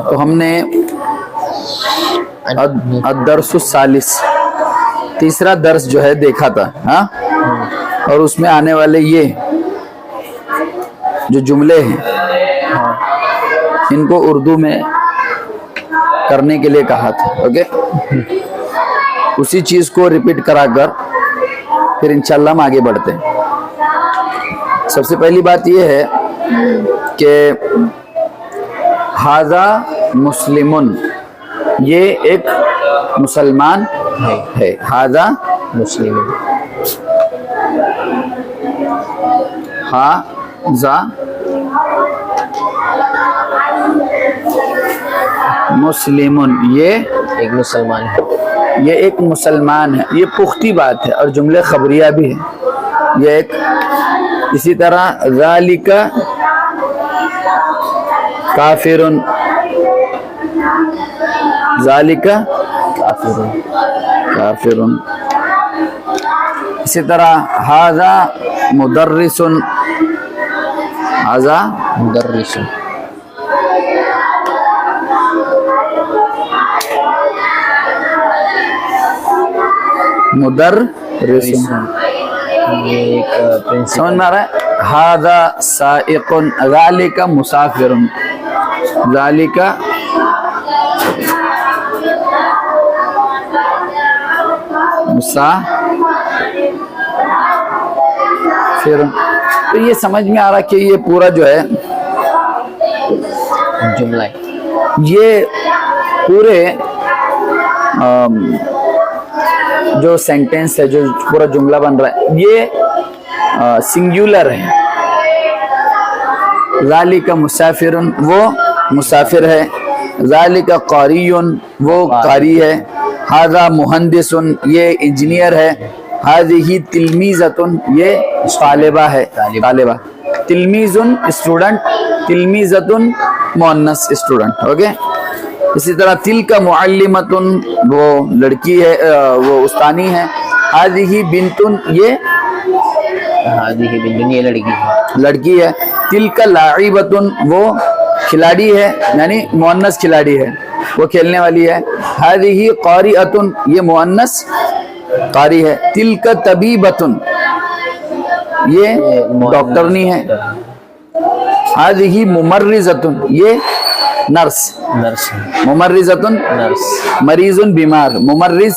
تو ہم نے الدرس الثالث تیسرا درس جو ہے دیکھا تھا، ہاں، اور اس میں آنے والے یہ جو جملے ہیں ان کو اردو میں کرنے کے لیے کہا تھا. اوکے، اسی چیز کو ریپیٹ کرا کر پھر انشاءاللہ ہم آگے بڑھتے ہیں. سب سے پہلی بات یہ ہے کہ ھذا مسلمن، یہ ایک مسلمان ہے. ھذا مسلم، ھذا مسلمن، یہ ایک مسلمان ہے. یہ ایک مسلمان ہے. یہ پختی بات ہے اور جملے خبریہ بھی ہے. یہ ایک اسی طرح ذالک کافرن، ذالک کافرن. اسی طرح ھذا مدرس، ھذا مدرس، مدرس. یہ ایک پرنسپل. سمجھ میں آ رہا ہے؟ ھذا سائق، ذالک مسافر، ذالک مسافر. تو یہ سمجھ میں آ رہا کہ یہ پورا جو ہے جملہ ہے. یہ پورے جو سینٹینس ہے، جو پورا جملہ بن رہا ہے، یہ سنگیولر ہے. ذالک مسافر، وہ مسافر ہے. ذالک قاری، وہ قاری ہے. ھذا مہندس، یہ انجینئر ہے. ھذہ تلمیذۃ، یہ طالبہ ہے، طالبہ. تلمیذ اسٹوڈنٹ، تلمیذۃ مؤنث اسٹوڈنٹ. اوکے. اسی طرح تلک معلمۃ، وہ لڑکی ہے، وہ استانی ہے. ھذہ بنت، یہ ہذہ بنت، یہ لڑکی ہے، لڑکی ہے. تلک لاعبۃ، وہ کھلاڑی ہے، یعنی مؤنث کھلاڑی ہے، وہ کھیلنے والی ہے. ھذہ قارئۃ، یہ مؤنث قاری ہے. تلک طبیبۃ، یہ ڈاکٹرنی ہے. ھذہ ممرضۃ، یہ نرس، نرس، ممرضۃ نرس. مریض بیمار، ممرض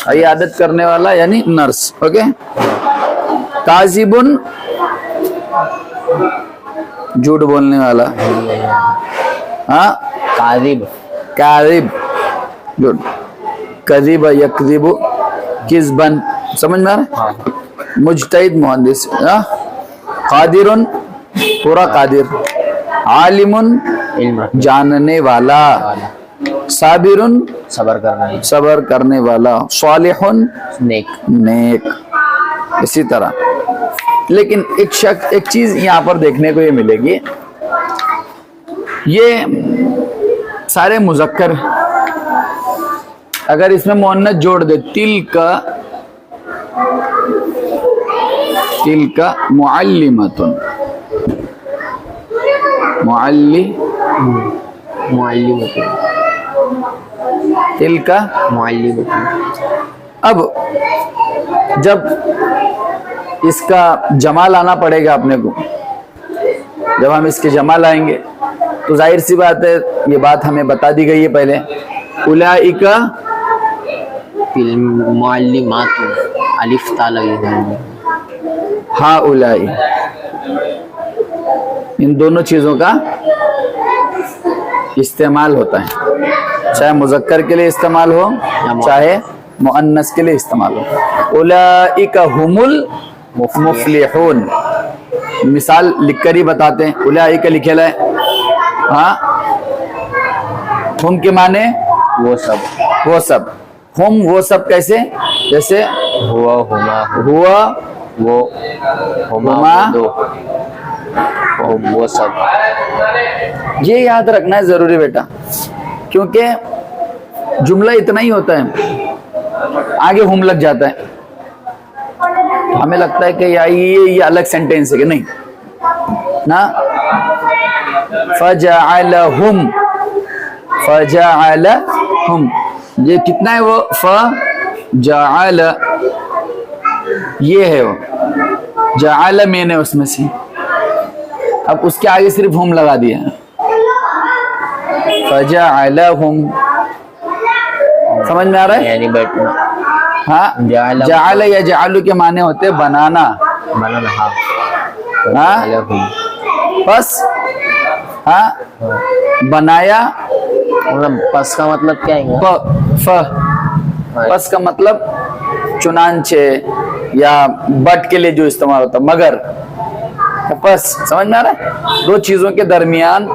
عیادت کرنے والا یعنی نرس. اوکے. کاذب، جھوٹ بولنے والا. ہاں، کاذب، کاذب، جھوٹ. کذب یکذب کذبا. سمجھ میں آ رہا ہے؟ مجتہد، مہندس. قادر، پورا قادر. عالم، علم، جاننے والا. صابر، صبر کرنا ہے. صبر کرنے والا. صالح، نیک. نیک. اسی طرح. لیکن ایک چیز یہاں پر دیکھنے کو یہ ملے گی، یہ سارے مذکر، اگر اس میں مؤنث جوڑ دے، تلک معلمۃ، معلم، تلک. معلم. اب جب اس کا جمع لانا پڑے گا اپنے کو، جب ہم اس کے جمع لائیں گے تو ظاہر سی بات ہے، یہ بات ہمیں بتا دی گئی ہے پہلے. اولئک معلمات، الف تا لگے گا. ہؤلاء، ان دونوں چیزوں کا استعمال ہوتا ہے، چاہے مذکر کے لیے استعمال ہو چاہے مؤنث کے لیے استعمال ہو. اولئک هم المفلحون. مثال لکھ کر ہی بتاتے ہیں. اولئک لکھے لائے، ہاں، ہم کے معنی وہ سب، وہ سب. ہم وہ سب کیسے؟ جیسے ہوا، ہما، ہوا، وہ، ہما، ہما، دو، وہ سب. یہ یاد رکھنا ہے ضروری بیٹا، کیونکہ جملہ اتنا ہی ہوتا ہے آگے ہم لگ جاتا ہے. ہمیں لگتا ہے کہ یہ الگ سینٹینس ہے کہ نہیں نا. فجعلہم فجعلہم یہ کتنا ہے وہ فجعل یہ ہے وہ جعل میں نے اس میں سے اب اس کے آگے صرف ہم لگا دیا فجعلہم. سمجھ میں آ رہا ہے؟ یعنی بیٹھنا ہاں جعل یا جعل کے معنی ہوتے ہیں بنانا. بنانا. ہاں ہاں لہم بس ہاں بنایا. مطلب پس کا مطلب کیا ہے؟ پس کا مطلب چنانچہ یا بٹ کے لیے جو استعمال ہوتا مگر. پس سمجھ میں آ رہا ہے؟ دو چیزوں کے درمیان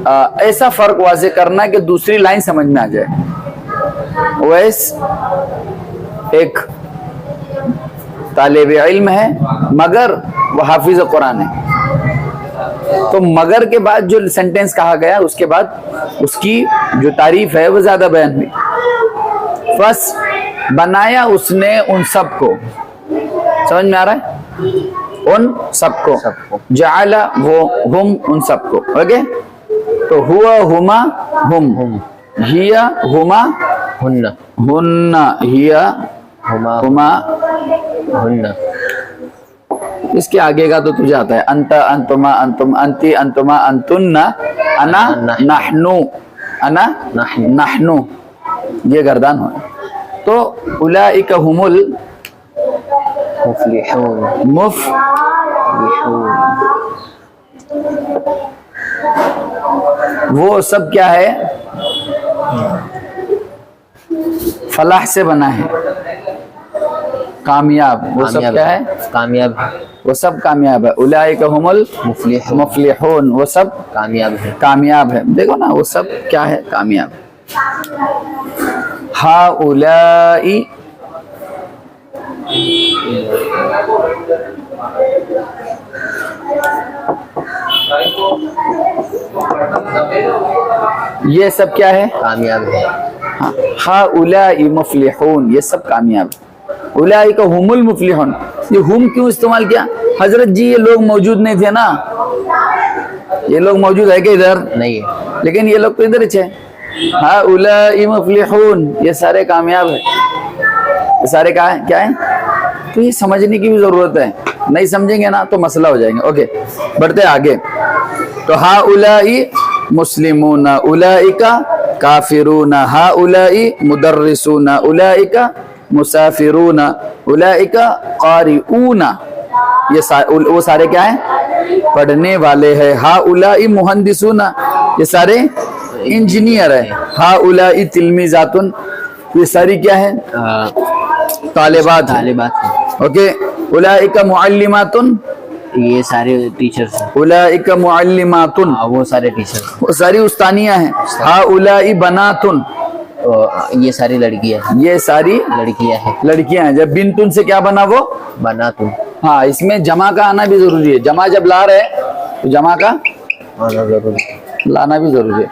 ایسا فرق واضح کرنا کہ دوسری لائن سمجھ میں آ جائے. ویس ایک طالب علم ہے مگر وہ حافظ قرآن ہے تو مگر کے بعد جو سینٹینس کہا گیا اس کے بعد اس کی جو تعریف ہے وہ زیادہ بیان ہوئی. بس بنایا اس نے ان سب کو. سمجھ میں آ رہا ہے؟ ان سب کو. جعل وہ ہم ان سب کو. اوکے تو ہوا ہما ہم ہیا ہما ہن ہن ہیا ہما ہما. ہن. اس کے آگے کا تو تجھے آتا ہے انت انتما انتم انتی انتما انتن انا نحنو انا نحنو. یہ گردان ہو تو اولئک هم مفلحون. وہ سب کیا ہے فلاح سے بنا ہے کامیاب. وہ سب کیا ہے کامیاب. وہ سب کامیاب ہے. اولئک هم المفلحون وہ سب کامیاب ہے. کامیاب ہے. دیکھو نا وہ سب کیا ہے کامیاب. ہؤلاء یہ سب کیا ہے کامیاب ہے. ہؤلاء مفلحون یہ سب کامیاب. اولئک هم المفلحون یہ ہم کیوں استعمال کیا؟ حضرت جی یہ لوگ موجود نہیں تھے نا. یہ لوگ موجود ہے کہ ادھر نہیں ہے لیکن یہ لوگ تو ادھر ہی ہے. ہؤلاء مفلحون یہ سارے کامیاب ہیں. یہ سارے کیا ہیں؟ تو یہ سمجھنے کی بھی ضرورت ہے. نہیں سمجھیں گے نا تو مسئلہ ہو جائیں گے. اوکے بڑھتے آگے. تو ہؤلاء مسلمون اولئک کافرون ہؤلاء مدرسون اولئک مسافرون اولئک قارئون یہ وہ سارے کیا ہیں پڑھنے والے ہیں. ہؤلاء مہندسون یہ سارے انجینئر ہیں. ہؤلاء تلمیذات یہ ساری کیا ہے طالبات. اوکے اولئک معلمات یہ سارے ٹیچرز. اولئک معلمات وہ سارے ٹیچر. وہ ساری استانیاں ہیں. ہؤلاء بنات یہ ساری لڑکیاں. یہ ساری لڑکیاں ہیں. جب بنتن سے کیا بنا وہ بنات. ہاں اس میں جمع کا آنا بھی ضروری ہے. جمع جب لا رہے تو جمع کا لانا بھی ضروری ہے.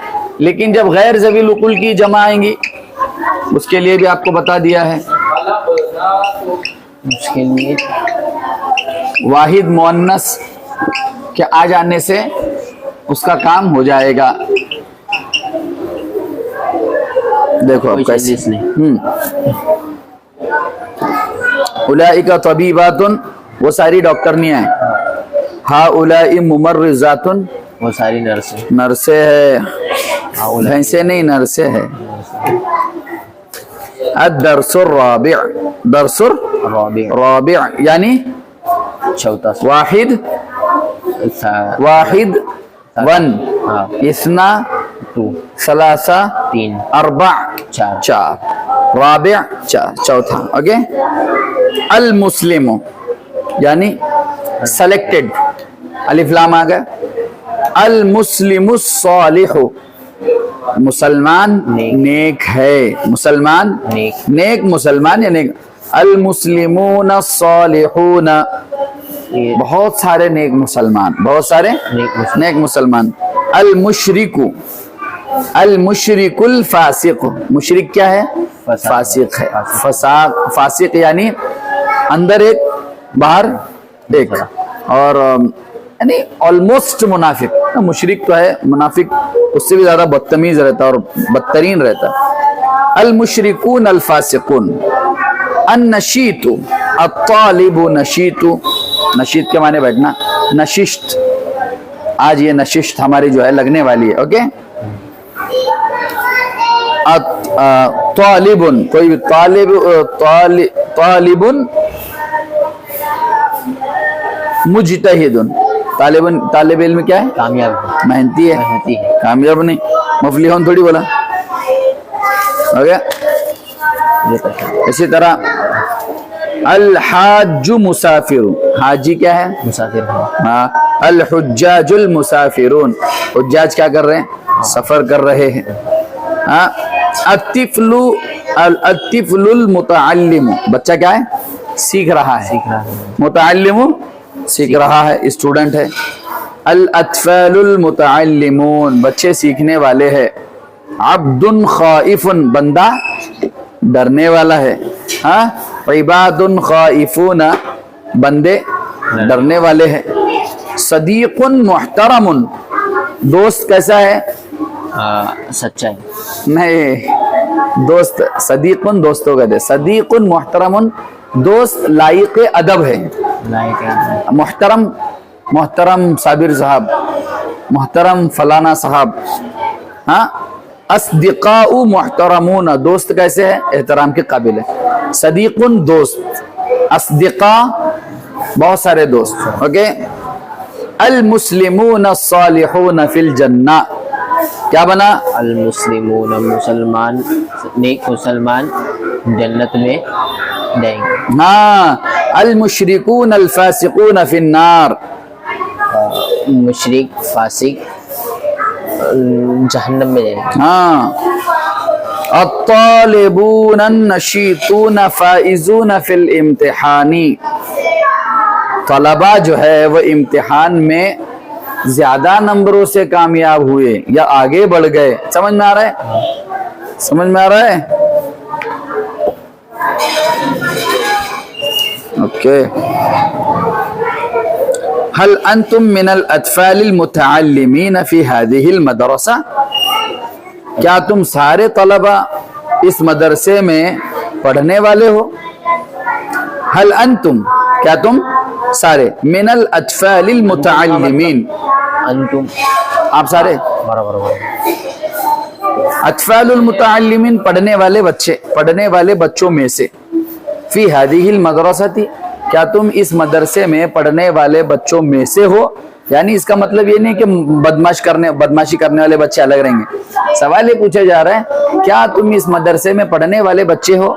لیکن جب غیر ذوی العقول کی جمع آئیں گی اس کے لیے بھی آپ کو بتا دیا ہے. اس کے لیے واحد مؤنث کے آ جانے سے اس کا کام ہو جائے گا. دیکھو اب کیسے اولئک طبیبات وہ ساری ڈاکٹرنیاں ہیں. ہؤلاء ممرضات وہ ساری نرسیں ہے. بھینسیں نہیں نرسیں ہے. الدرس الرابع درس الرابع یعنی چوتھا. واحد ون اثنا ثلاثہ تین اربع چار رابع چوتھا. اوکے المسلم یعنی سلیکٹڈ الف لام آ گیا. المسلم الصالح مسلمان نیک ہے. مسلمان نیک مسلمان یا نیک. المسلمون الصالحون بہت سارے نیک مسلمان. بہت سارے نیک مسلمان. المشرک المشرک الفاسق، مشرک کیا ہے؟ فاسق ہے. فاسق یعنی اندر ایک باہر ایک، اور یعنی آلموسٹ منافق. مشرک تو ہے، منافق اس سے بھی زیادہ بدتمیز رہتا ہے اور بدترین رہتا ہے. المشرکون الفاسقون. النشیط الطالب نشیط، نشیط کے معنی بیٹھنا، نششت. آج یہ نششت ہماری جو ہے لگنے والی ہے. اوکے. طالب، کوئی طالب مجتہد. طالب علم کیا ہے؟ کامیاب محنتی ہے. محنتی ہے. کامیاب نہیں، مفلحون تھوڑی بولا. ہو گیا. اسی طرح الحاج مسافر، حاجی کیا ہے؟ مسافر ہے. ہاں. الحجاج المسافرون، حجاج کیا کر رہے ہیں؟ سفر کر رہے ہیں. ہاں. الطفل المتعلم، بچہ کیا ہے؟ سیکھ رہا ہے. سیکھ رہا ہے. متعلم سیکھ رہا ہے، اسٹوڈنٹ ہے. الاطفال المتعلمون، بچے سیکھنے والے ہیں. عبد خائف، بندہ ڈرنے والا ہے. ہاں. عباد خائفون، بندے ڈرنے والے ہیں. صدیق محترم، دوست کیسا ہے؟ سچا ہے. نہیں، دوست صدیق دوستوں کا دے. صدیق محترم، دوست لائق ادب ہے. لائق ہے. محترم، محترم صابر صاحب، محترم فلانا صاحب. ہاں. اصدقاء محترمون، دوست کیسے ہے؟ احترام کے قابل ہے. صدیق دوست، اصدقاء بہت سارے دوست. اوکے. المسلمون الصالحون فی الجنہ، کیا بنا؟ المسلمون، مسلمان، نیک مسلمان جنت میں جائیں گے. ہاں. المشرکون الفاسقون فی النار، مشرک فاسق جہنم میں جائیں گے. ہاں. الطالبون النشیطون فائزون فی الامتحان، طلبہ جو ہے وہ امتحان میں زیادہ نمبروں سے کامیاب ہوئے یا آگے بڑھ گئے. سمجھ میں آ رہا ہے؟ سمجھ میں آ رہا ہے؟ اوکے. هل انتم من الاطفال المتعلمین فی هذه المدرسہ، کیا تم سارے طلبہ اس مدرسے میں پڑھنے والے ہو؟ هل انتم، کیا تم سارے، من الاطفال المتعلمین، انتم آپ سارے، برابر. اطفال المتعلمین پڑھنے والے بچے، پڑھنے والے بچوں میں سے. فی هذه المدرسہ، کیا تم اس مدرسے میں پڑھنے والے بچوں میں سے ہو؟ یعنی اس کا مطلب یہ نہیں کہ بدماشی کرنے والے بچے الگ رہیں گے. سوال یہ پوچھا جا رہا ہے کیا تم اس مدرسے میں پڑھنے والے بچے ہو؟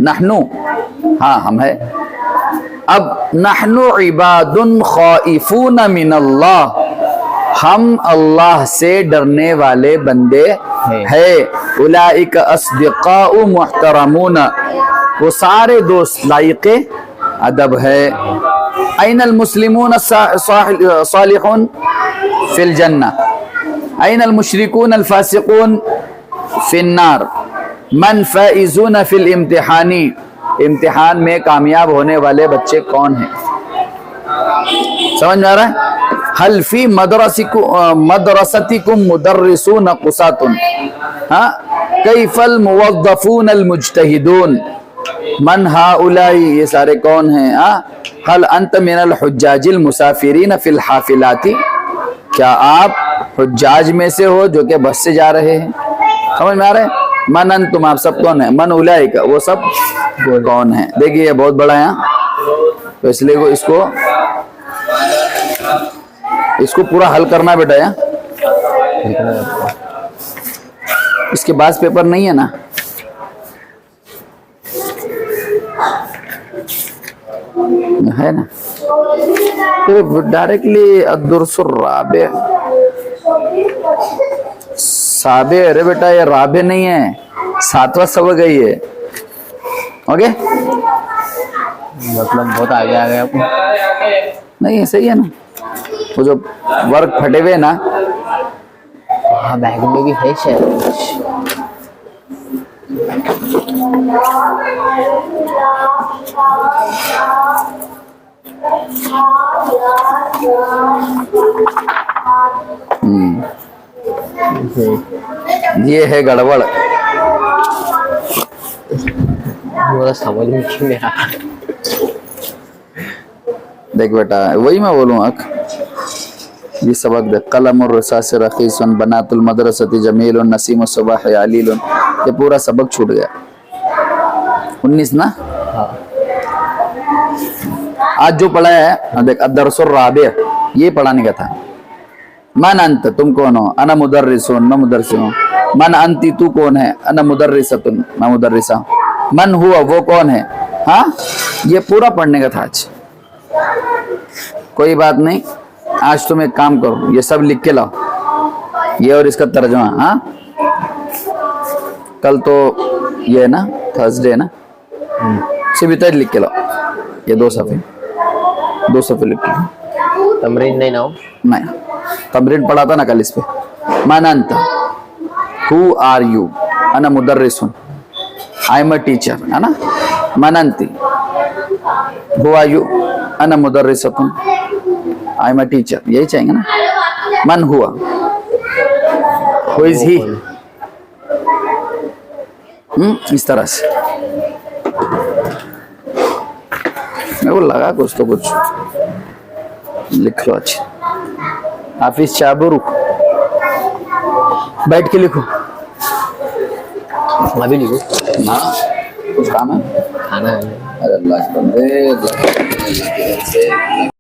نحنو، ہاں ہم ہیں. اب نحنو عباد خائفون من اللہ، ہم اللہ سے ڈرنے والے بندے ہیں. اولئک اصدقاء محترمون، وہ سارے دوست لائق ادب ہے. این المسلمون الصالحون فی الجنہ، این المشرکون الفاسقون فی النار. من فائزون فی الامتحان، امتحان میں کامیاب ہونے والے بچے کون ہیں؟ سمجھ میں آ رہا ہے؟ حل فی مدرستکم مدرسون قساط، ہاں. کیف الموظفون المجتہدون، من ہؤلاء، یہ سارے کون ہیں؟ حل انت من الحجاج المسافرین فی الحافلات، کیا آپ حجاج میں سے ہو جو کہ بس سے جا رہے ہیں؟ سمجھ میں آ رہے ہیں؟ من انتم، آپ سب کون ہیں؟ من اولئک، وہ سب کون ہیں؟ دیکھیے یہ بہت بڑا ہے، تو اس لیے اس کو پورا حل کرنا بیٹا ہے. اس کے بعد پیپر نہیں ہے نا؟ ہے نا؟ ڈائریکٹلی الدرس الرابع، سابع. ارے بیٹا یہ رابع نہیں ہے، 7واں سبق ہے یہ. اوکے. مطلب بہت آگے آ گیا. نہیں صحیح ہے نا؟ وہ جو ورک پھٹے ہوئے نا ہاں بیگ میں بھی ہے شاید کچھ. یہ ہے گڑبڑ. مجھے سمجھ میں کیوں نہیں آ رہا. دیکھ بیٹا وہی میں بولوں اک یہ سبق دے. قلم الرصاص رخیص بنات المدرسۃ جمیل نسیم الصباح علیل. یہ پورا سبق چھوٹ گیا. 19 نا. آج جو پڑھا ہے دیکھ الدرس الرابع یہ پڑھانے کا تھا. من انت تم کون ہو؟ انا مدرسون میں مدرس ہوں. من انتی تو کون ہے؟ انا مدرستن میں مدرسہ ہوں. من ہوا وہ کون ہے؟ ہاں یہ پورا پڑھنے کا تھا آج. کوئی بات نہیں آج تم ایک کام کرو یہ سب لکھ کے لاؤ یہ اور اس کا ترجمہ. ہاں کل تو یہ ہے نا تھرسڈے ہے نا صرف اتنا لکھ کے لاؤ. یہ 2 صفحے لکھ کے لاؤ. تمرین نہیں نا ہو. نہیں تمرین پڑھا تھا نا کل اس پہ. من انت who are you انا مدرسون I am a teacher ہے نا. من انتی who are you انا مدرستون I am a teacher. یہی چاہیں گے نا. من ہوا who is he اس طرح سے. میرے کو لگا کچھ تو کچھ لکھ لو. اچھا حافظ چابر بیٹھ کے لکھو. ابھی لکھو. ہاں کچھ کام ہے. کھانا ہے. ارے اللہ کے بندے